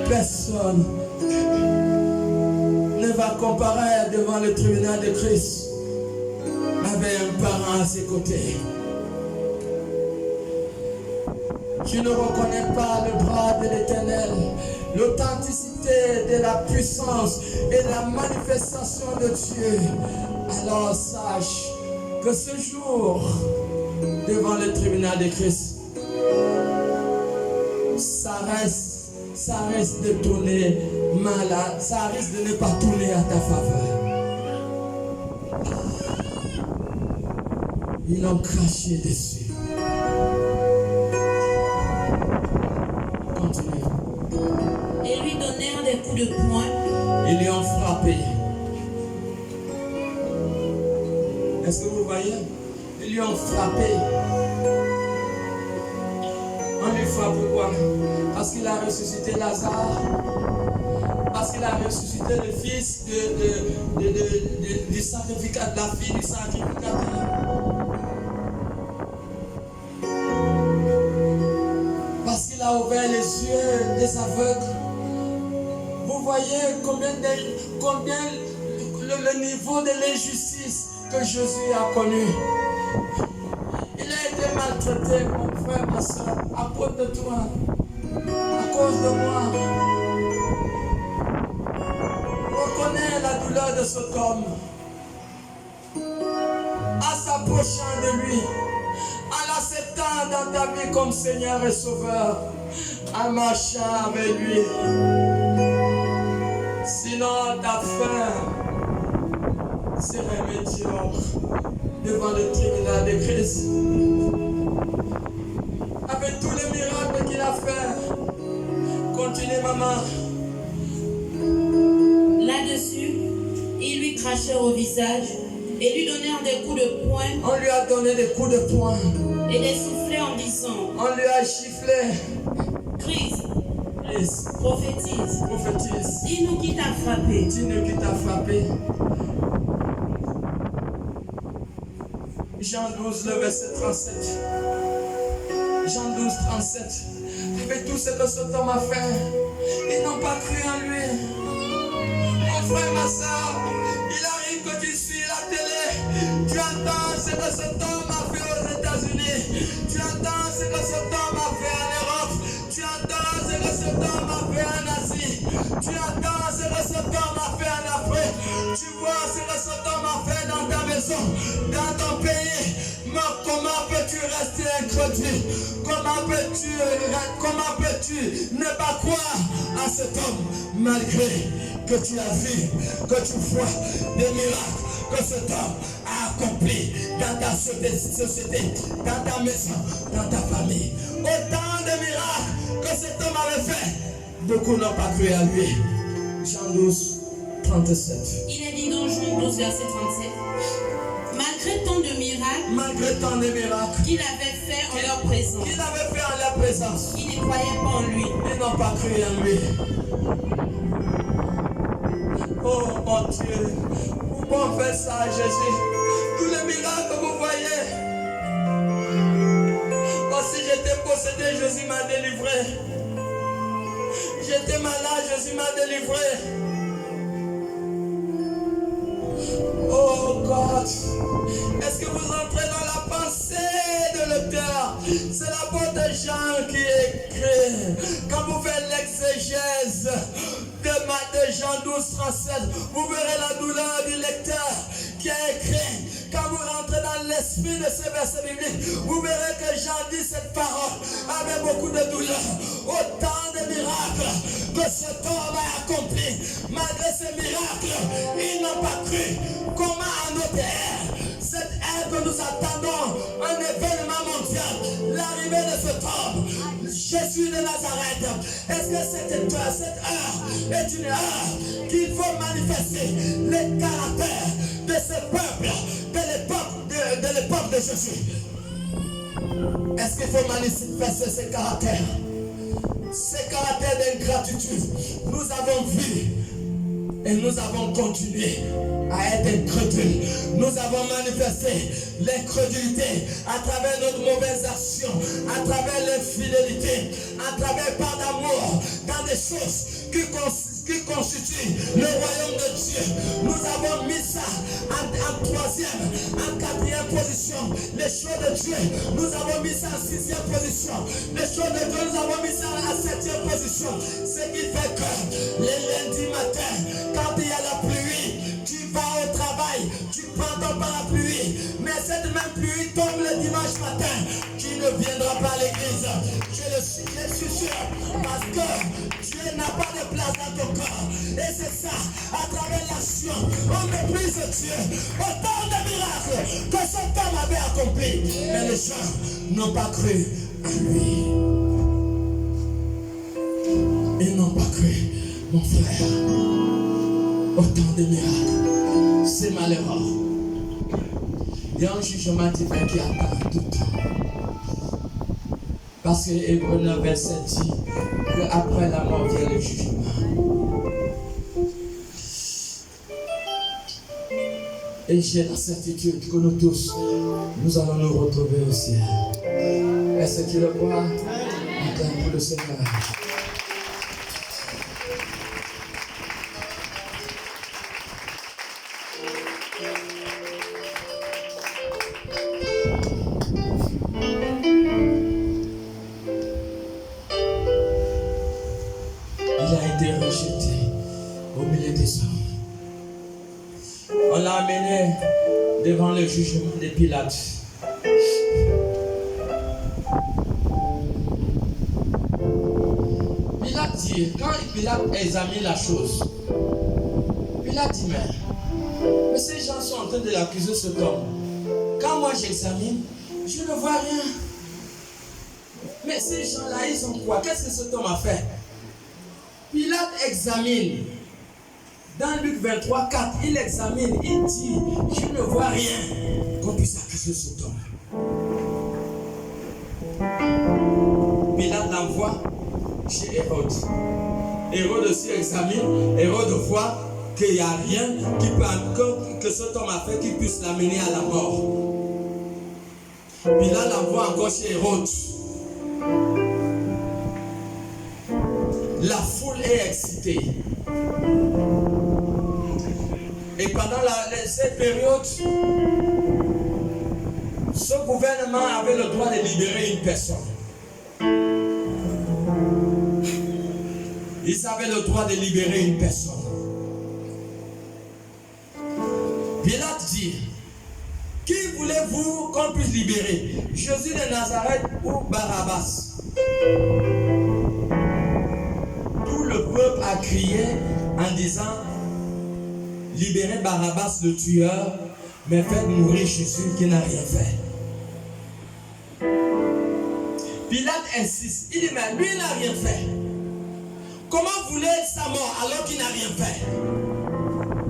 Personne va comparaître devant le tribunal de Christ avec un parent à ses côtés. Tu ne reconnais pas le bras de l'Éternel, l'authenticité de la puissance et de la manifestation de Dieu. Alors sache que ce jour, devant le tribunal de Christ, ça risque de tourner malade, ça risque de ne pas tourner à ta faveur. Ils l'ont craché dessus. Continue. Et lui donnèrent des coups de poing. Ils lui ont frappé. Est-ce que vous voyez? Ils lui ont frappé. On lui frappe pourquoi? Parce qu'il a ressuscité Lazare. Parce qu'il a ressuscité le fils du sacrificateur, la fille du sacrificateur. Parce qu'il a ouvert les yeux des aveugles. Vous voyez combien le niveau de l'injustice que Jésus a connu. Il a été maltraité, mon frère, ma soeur, à cause de toi, à cause de moi. Reconnais la douleur de cet homme. En s'approchant de lui, en l'acceptant dans ta vie comme Seigneur et Sauveur, en marchant avec lui. Sinon, ta fin serait médiocre devant le tribunal de Christ. Avec tous les miracles qu'il a fait. Continue, maman. Là-dessus, ils lui crachèrent au visage et lui donnèrent des coups de poing. On lui a donné des coups de poing. Et des soufflets en disant: On lui a giflé. Crise, prophétise. Dis-nous qui t'a frappé. Dis-nous qui t'a frappé. Jean 12, le verset 37. Jean 12, 37. Avec tout ce que cet homme a fait, ils n'ont pas cru en lui. Mon frère, ma soeur, il arrive que tu suis la télé. Tu entends ce que cet homme a fait aux États-Unis. Tu entends ce que cet homme a fait en Europe. Tu entends ce que cet homme a fait en Asie. Tu entends ce que cet homme a fait en Afrique. Tu vois ce que cet homme a fait dans ta maison, dans ton pays. Mais comment peux-tu rester incrédule? Comment peux-tu ne pas croire à cet homme malgré que tu as vu, que tu vois des miracles que cet homme a accompli dans ta société, dans ta maison, dans ta famille? Autant de miracles que cet homme avait fait, beaucoup n'ont pas cru à lui. Jean 12, 37. Il est dit dans Jean 12, verset 37. Malgré tant de miracles qu'il avait fait en leur présence, ils ne croyaient pas en lui. Ils n'ont pas cru en lui. Oh mon Dieu, pourquoi on fait ça à Jésus? Tous les miracles que vous voyez. Oh, si j'étais possédé, Jésus m'a délivré. J'étais malade, Jésus m'a délivré. Oh God, est-ce que vous entrez dans la pensée de l'auteur? C'est la faute de Jean qui écrit. Quand vous faites l'exégèse de Jean 12, 37, vous verrez la douleur du lecteur qui a écrit. Quand vous rentrez dans l'esprit de ce verset biblique, vous verrez que Jean dit cette parole avec beaucoup de douleur. Autant de miracles que cet homme a accompli. Malgré ces miracles, ils n'ont pas cru. Comment à notre ère, cette ère que nous attendons, un événement mondial, l'arrivée de cet homme, Jésus de Nazareth, est-ce que cette heure est une heure qu'il faut manifester les caractères de ce peuple de l'époque de Jésus? Est-ce qu'il faut manifester ces caractères d'ingratitude? Nous avons vu et nous avons continué à être incrédules. Nous avons manifesté l'incrédulité à travers notre mauvaise action, à travers l'infidélité, à travers pas d'amour, dans des choses qui qui constitue le royaume de Dieu. Nous avons mis ça en troisième, en quatrième position. Les choses de Dieu, nous avons mis ça en sixième position. Les choses de Dieu, nous avons mis ça en septième position. Ce qui fait que les lundis matin, quand il y a la pluie, tu vas au travail, tu prends ton parapluie, mais cette même pluie tombe le dimanche matin, tu ne viendras pas à l'église. Je suis sûr, parce que Dieu n'a pas de place dans ton corps. Et c'est ça, à travers l'action, on méprise Dieu. Autant de miracles que cet homme avait accompli. Mais les gens n'ont pas cru à lui. Ils n'ont pas cru, mon frère. Autant de miracles, c'est malheureux. Il y a un jugement divin qui attend tout le temps. Parce que Hébreux 9, verset dit qu'après la mort vient le jugement. Et j'ai la certitude que nous tous, nous allons nous retrouver au ciel. Est-ce que tu le crois? Acclame pour le Seigneur. Il a été rejeté au milieu des hommes. On l'a amené devant le jugement de Pilate. Pilate dit, quand Pilate examine la chose, Pilate dit, mais ces gens sont en train de l'accuser cet homme. Quand moi j'examine, je ne vois rien. Mais ces gens-là, ils ont quoi? Qu'est-ce que cet homme a fait? Pilate examine. Dans Luc 23, 4, il examine, il dit, je ne vois rien qu'on puisse accuser cet homme. Pilate l'envoie chez Hérode. Hérode aussi examine, Hérode voit qu'il n'y a rien que cet homme a fait qui puisse l'amener à la mort. Pilate l'envoie encore chez Hérode. La foule est excitée. Et pendant cette période, ce gouvernement avait le droit de libérer une personne. Ils avaient le droit de libérer une personne. Pilate dit, qui voulez-vous qu'on puisse libérer? Jésus de Nazareth ou Barabbas? Tout le peuple a crié en disant, libérez Barabbas le tueur, mais faites mourir Jésus qui n'a rien fait. Pilate insiste, il dit, mais lui il n'a rien fait. Comment voulez sa mort alors qu'il n'a rien fait?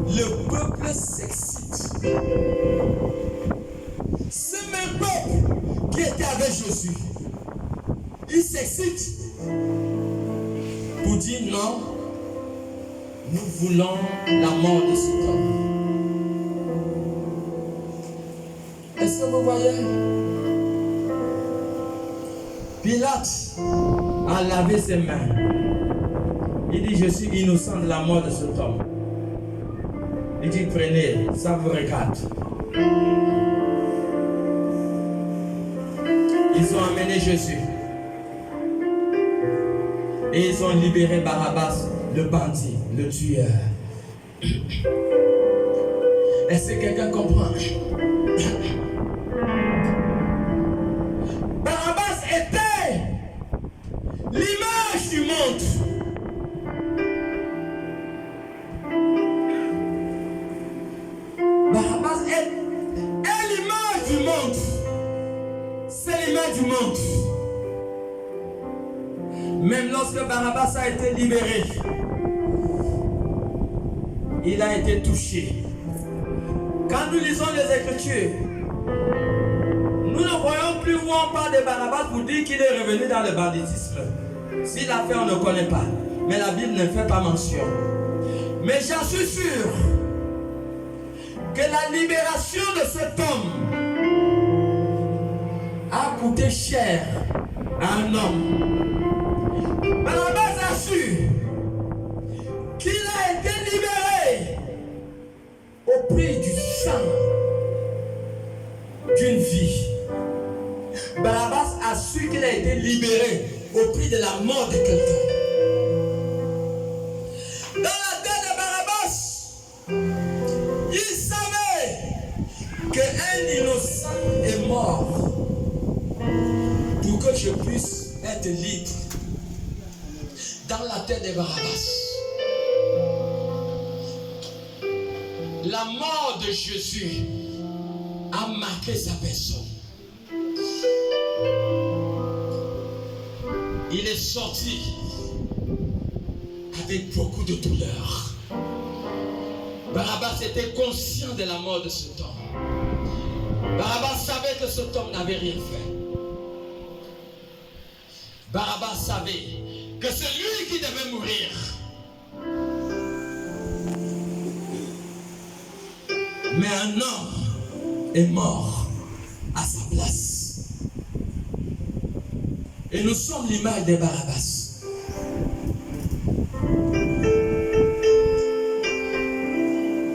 Le peuple s'excite. Ce même peuple qui était avec Jésus, il s'excite pour dire non, nous voulons la mort de cet homme. Est-ce que vous voyez? Pilate a lavé ses mains. Il dit, je suis innocent de la mort de cet homme. Il dit, prenez, ça vous regarde. Ils ont amené Jésus. Et ils ont libéré Barabbas, le bandit, le tueur. Est-ce que quelqu'un comprend? Barabbas était l'image du monde. Barabbas est l'image du monde. C'est l'image du monde. Même lorsque Barabbas a été libéré, il a été touché. Quand nous lisons les Écritures, nous ne voyons plus où on parle de Barabbas pour dire qu'il est revenu dans le banditisme. S'il l'a fait, on ne connaît pas. Mais la Bible ne fait pas mention. Mais j'en suis sûr que la libération de cet homme a coûté cher à un homme. Barabbas a su qu'il prix du sang d'une vie. Barabbas a su qu'il a été libéré au prix de la mort de quelqu'un. Dans la tête de Barabbas, il savait qu'un innocent est mort pour que je puisse être libre. Dans la tête de Barabbas, la mort de Jésus a marqué sa personne. Il est sorti avec beaucoup de douleur. Barabbas était conscient de la mort de cet homme. Barabbas savait que cet homme n'avait rien fait. Barabbas savait que c'est lui qui devait mourir. Mais un homme est mort à sa place. Et nous sommes l'image de Barabbas.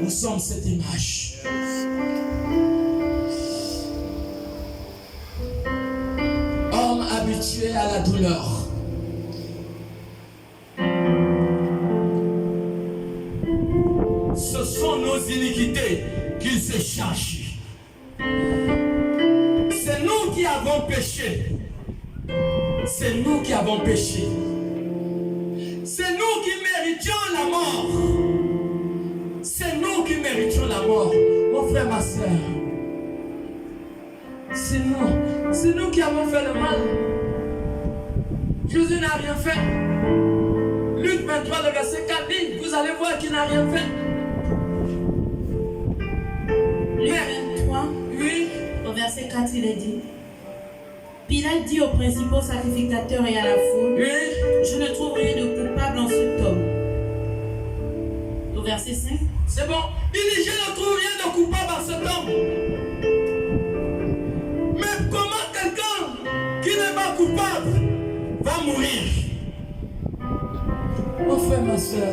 Nous sommes cette image. Homme habitué à la douleur. Ce sont nos iniquités qu'il s'est chargé. C'est nous qui avons péché. C'est nous qui avons péché. C'est nous qui méritions la mort. C'est nous qui méritions la mort. Mon frère, ma soeur. C'est nous qui avons fait le mal. Jésus n'a rien fait. Luc 23, le verset 4 dit, vous allez voir qu'il n'a rien fait. Luc 23, oui. Au verset 4, il est dit, Pilate dit aux principaux sacrificateurs et à la foule, Oui. je ne trouve rien de coupable en cet homme. Au verset 5, C'est bon. Il dit, je ne trouve rien de coupable en cet homme. Mais comment quelqu'un qui n'est pas coupable va mourir? Mon frère, ma soeur,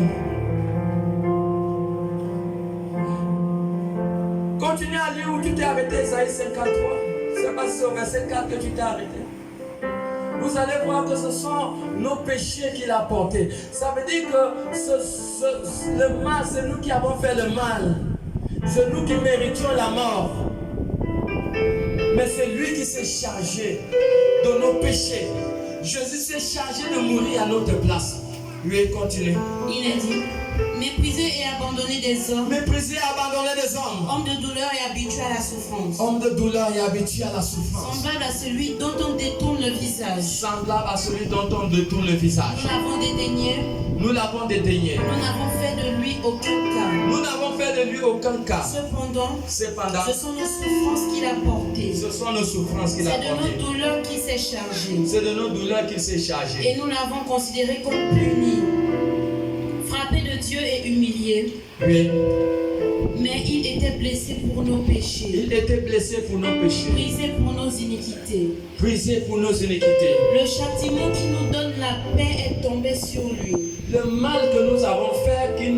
continue à lire où tu t'es arrêté, Isaïe 53. C'est pas sur verset 4 que tu t'es arrêté. Vous allez voir que ce sont nos péchés qu'il a portés. Ça veut dire que le mal, c'est nous qui avons fait le mal. C'est nous qui méritions la mort. Mais c'est lui qui s'est chargé de nos péchés. Jésus s'est chargé de mourir à notre place. Lui, continue. il est dit, méprisé et abandonné des hommes, Méprisé et abandonné des hommes. homme de douleur et habitué à la souffrance, Homme de douleur et habitué à la souffrance. semblable à celui dont on détourne le visage. Semblable à celui dont on détourne le visage. Nous l'avons dédaigné, Nous l'avons dédaigné. nous n'avons fait de lui aucun cas. Nous n'avons fait de lui aucun cas. Cependant, Cependant, ce sont nos souffrances qu'il a portées. ce sont nos souffrances qu'il a C'est de portées. nos douleurs qu'il s'est chargé. C'est de nos douleurs qu'il s'est chargé. Et nous l'avons considéré comme puni, frappé de Dieu et humilié. Oui. Mais il était blessé pour nos péchés, Il était blessé pour nos péchés, brisé pour nos iniquités. brisé pour nos iniquités. Le châtiment qui nous donne la paix est tombé sur lui. Le mal que nous avons fait, qui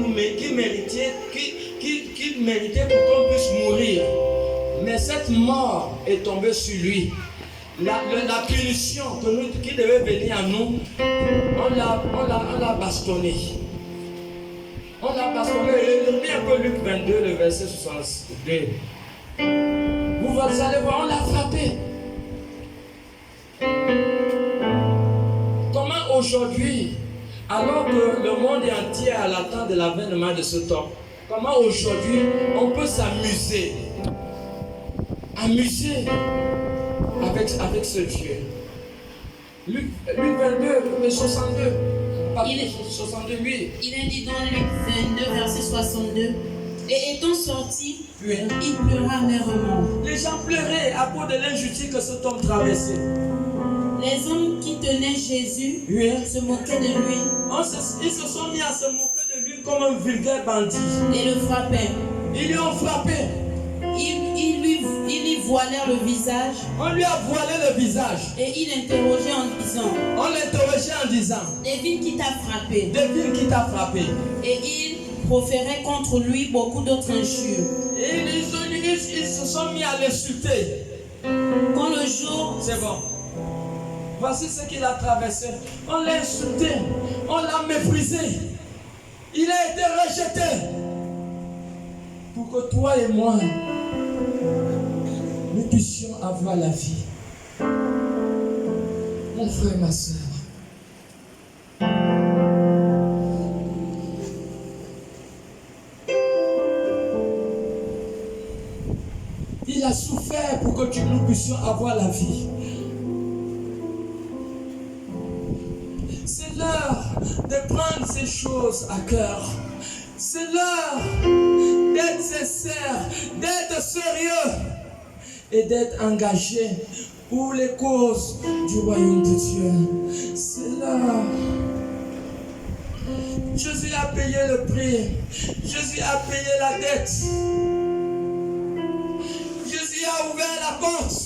méritait pour qu'on puisse mourir. Mais cette mort est tombée sur lui. La punition qui devait venir à nous, on l'a bastonné. On l'a bastonné. Lisez un peu Luc 22, le verset 62. Vous allez voir, on l'a frappé. Comment aujourd'hui, alors que le monde est entier à l'attente de l'avènement de cet homme, comment aujourd'hui on peut s'amuser avec ce Dieu? Luc 22, 62. Il est 62, oui. Il est dit dans Luc 22, verset 62, et étant sorti, Oui. il pleura amèrement. Les gens pleuraient à cause de l'injustice que cet homme traversait. Les hommes qui tenaient Jésus Oui. se moquaient de lui Ils se sont mis à se moquer de lui comme un vulgaire bandit. et le frappaient. Ils lui ont frappé. Ils lui voilèrent le visage On lui a voilé le visage. et il interrogeait en disant, On l'interrogeait en disant, devine qui t'a frappé. devine qui t'a frappé. Et il proférait contre lui beaucoup d'autres injures. sont mis à l'insulter. Quand le jour... C'est bon. Voici ce qu'il a traversé. On l'a insulté, on l'a méprisé. Il a été rejeté. Pour que toi et moi, nous puissions avoir la vie. Mon frère, ma soeur. Il a souffert pour que nous puissions avoir la vie. C'est l'heure de prendre ces choses à cœur. C'est l'heure d'être sincère, d'être sérieux et d'être engagé pour les causes du royaume de Dieu. C'est l'heure. Jésus a payé le prix. Jésus a payé la dette. Jésus a ouvert la porte.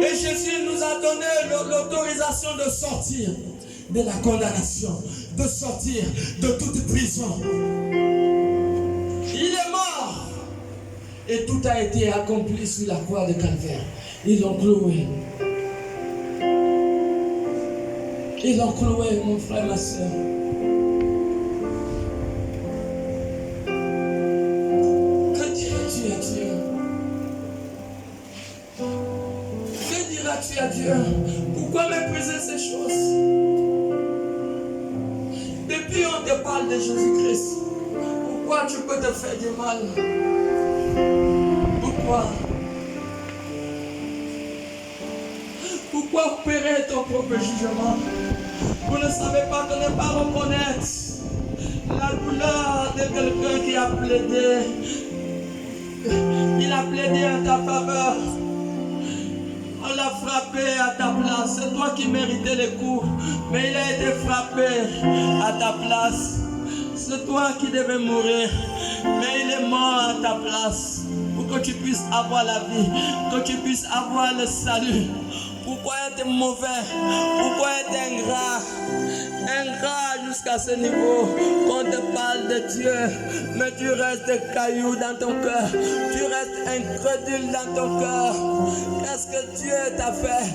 Et Jésus nous a donné l'autorisation de sortir de la condamnation, de sortir de toute prison. Il est mort. Et tout a été accompli sur la croix de Calvaire. Ils l'ont cloué. Ils l'ont cloué, mon frère, ma soeur. Que diras-tu à Dieu? Que diras-tu à Dieu? Pourquoi mépriser ces choses? Depuis on te parle de Jésus-Christ. Pourquoi tu peux te faire du mal? Pourquoi? Pourquoi opérer ton propre jugement? Vous ne savez pas de ne pas reconnaître la douleur de quelqu'un qui a plaidé. Il a plaidé à ta faveur. On l'a frappé à ta place. C'est toi qui méritais les coups, mais il a été frappé à ta place. C'est toi qui devais mourir, mais il est mort à ta place. Pour que tu puisses avoir la vie, que tu puisses avoir le salut. Pourquoi être mauvais? Pourquoi être ingrat? Ingrat jusqu'à ce niveau qu'on te parle de Dieu, mais tu restes caillou dans ton cœur. Tu restes incrédule dans ton cœur. Qu'est-ce que Dieu t'a fait?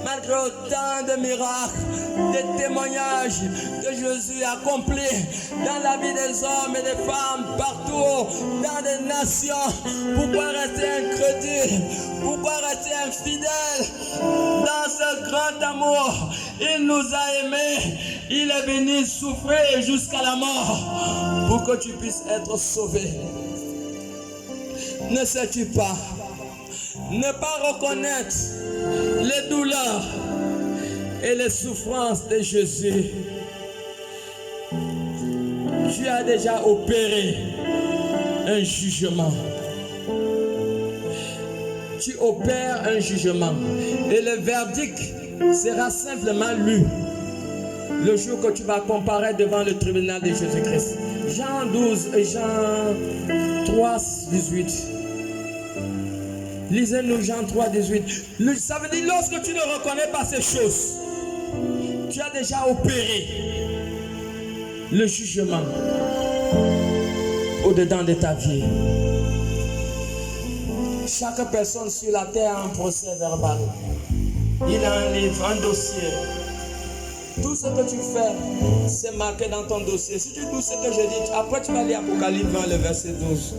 Malgré autant de miracles, de témoignages que Jésus a accomplis dans la vie des hommes et des femmes partout, dans des nations. Pourquoi rester incrédule? Pourquoi rester infidèle? Dans ce grand amour, il nous a aimés. Il est venu souffrir jusqu'à la mort pour que tu puisses être sauvé. Ne sais-tu pas? Ne pas reconnaître les douleurs et les souffrances de Jésus. Tu as déjà opéré un jugement. Tu opères un jugement et le verdict sera simplement lu le jour que tu vas comparaître devant le tribunal de Jésus-Christ. Jean 12 et Jean 3, 18. Lisez-nous Jean 3, 18. Ça veut dire lorsque tu ne reconnais pas ces choses, tu as déjà opéré le jugement au-dedans de ta vie. Chaque personne sur la terre a un procès verbal. Il a un livre, un dossier. Tout ce que tu fais, c'est marqué dans ton dossier. Si tu doutes ce que je dis, après tu vas lire Apocalypse 20, le verset 12.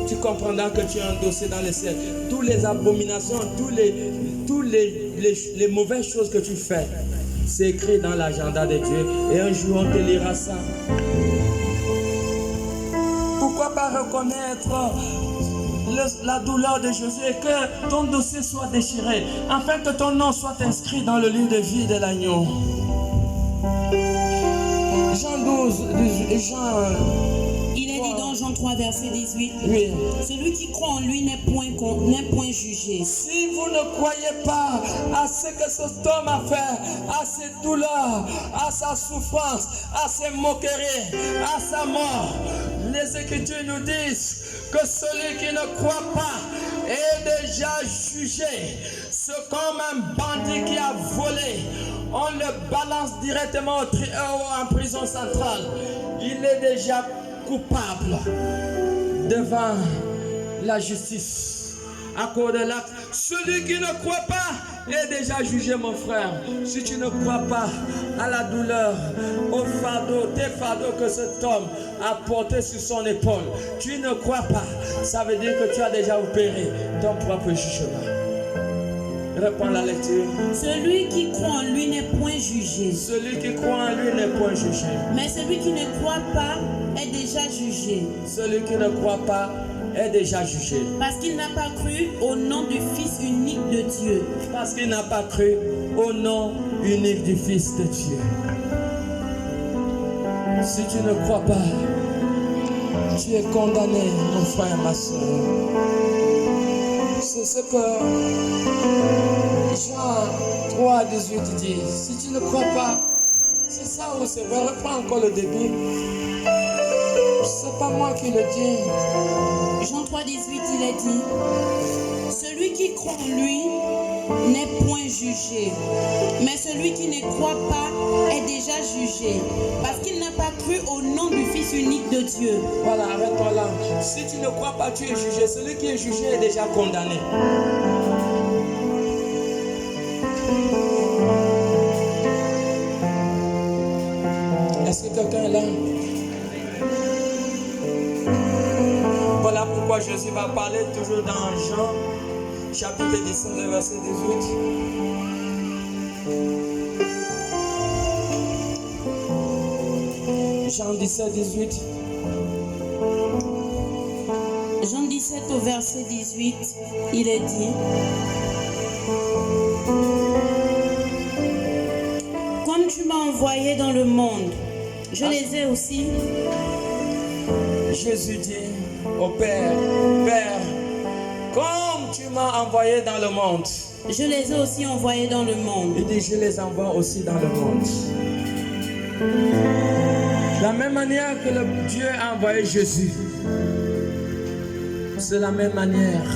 Tu comprendras que tu as un dossier dans le ciel. Toutes les abominations, toutes les mauvaises choses que tu fais, c'est écrit dans l'agenda de Dieu. Et un jour, on te lira ça. Pourquoi pas reconnaître la douleur de Jésus et que ton dossier soit déchiré, afin que ton nom soit inscrit dans le livre de vie de l'agneau. Jean 12, Jean... Il est dit dans Jean 3, verset 18. Oui. Celui qui croit en lui n'est point jugé. Si vous ne croyez pas à ce que cet homme a fait, à ses douleurs, à sa souffrance, à ses moqueries, à sa mort, les Écritures nous disent que celui qui ne croit pas est déjà jugé. C'est comme un bandit qui a volé. On le balance directement en prison centrale. Il est déjà coupable devant la justice à cause de l'acte. Celui qui ne croit pas est déjà jugé, mon frère. Si tu ne crois pas à la douleur, au fardeau, tes fardeaux que cet homme a porté sur son épaule, tu ne crois pas, ça veut dire que tu as déjà opéré ton propre jugement. Reprends la lecture. Celui qui croit en lui n'est point jugé. Celui qui croit en lui n'est point jugé. Mais celui qui ne croit pas est déjà jugé. Celui qui ne croit pas est déjà jugé. Parce qu'il n'a pas cru au nom du Fils unique de Dieu. Parce qu'il n'a pas cru au nom unique du Fils de Dieu. Si tu ne crois pas, tu es condamné, mon frère, ma soeur. C'est ce que Jean 3, 18 dit. Si tu ne crois pas, c'est ça où c'est vrai. Reprends encore le début. C'est pas moi qui le dis. Jean 3, 18, il est dit, celui qui croit en lui n'est point jugé, mais celui qui ne croit pas est déjà jugé, parce qu'il n'a pas cru au nom du Fils unique de Dieu. Voilà, arrête-toi là. Si tu ne crois pas, tu es jugé. Celui qui est jugé est déjà condamné. Est-ce que quelqu'un est là? Voilà pourquoi Jésus va parler toujours dans Jean, chapitre 17, verset 18. Jean 17, 18. Jean 17 au verset 18, il est dit, comme tu m'as envoyé dans le monde, je les ai aussi. Jésus dit au Père, Père, comme tu m'as envoyé dans le monde, je les ai aussi envoyés dans le monde. il dit, je les envoie aussi dans le monde. De la même manière que Dieu a envoyé Jésus, c'est la même manière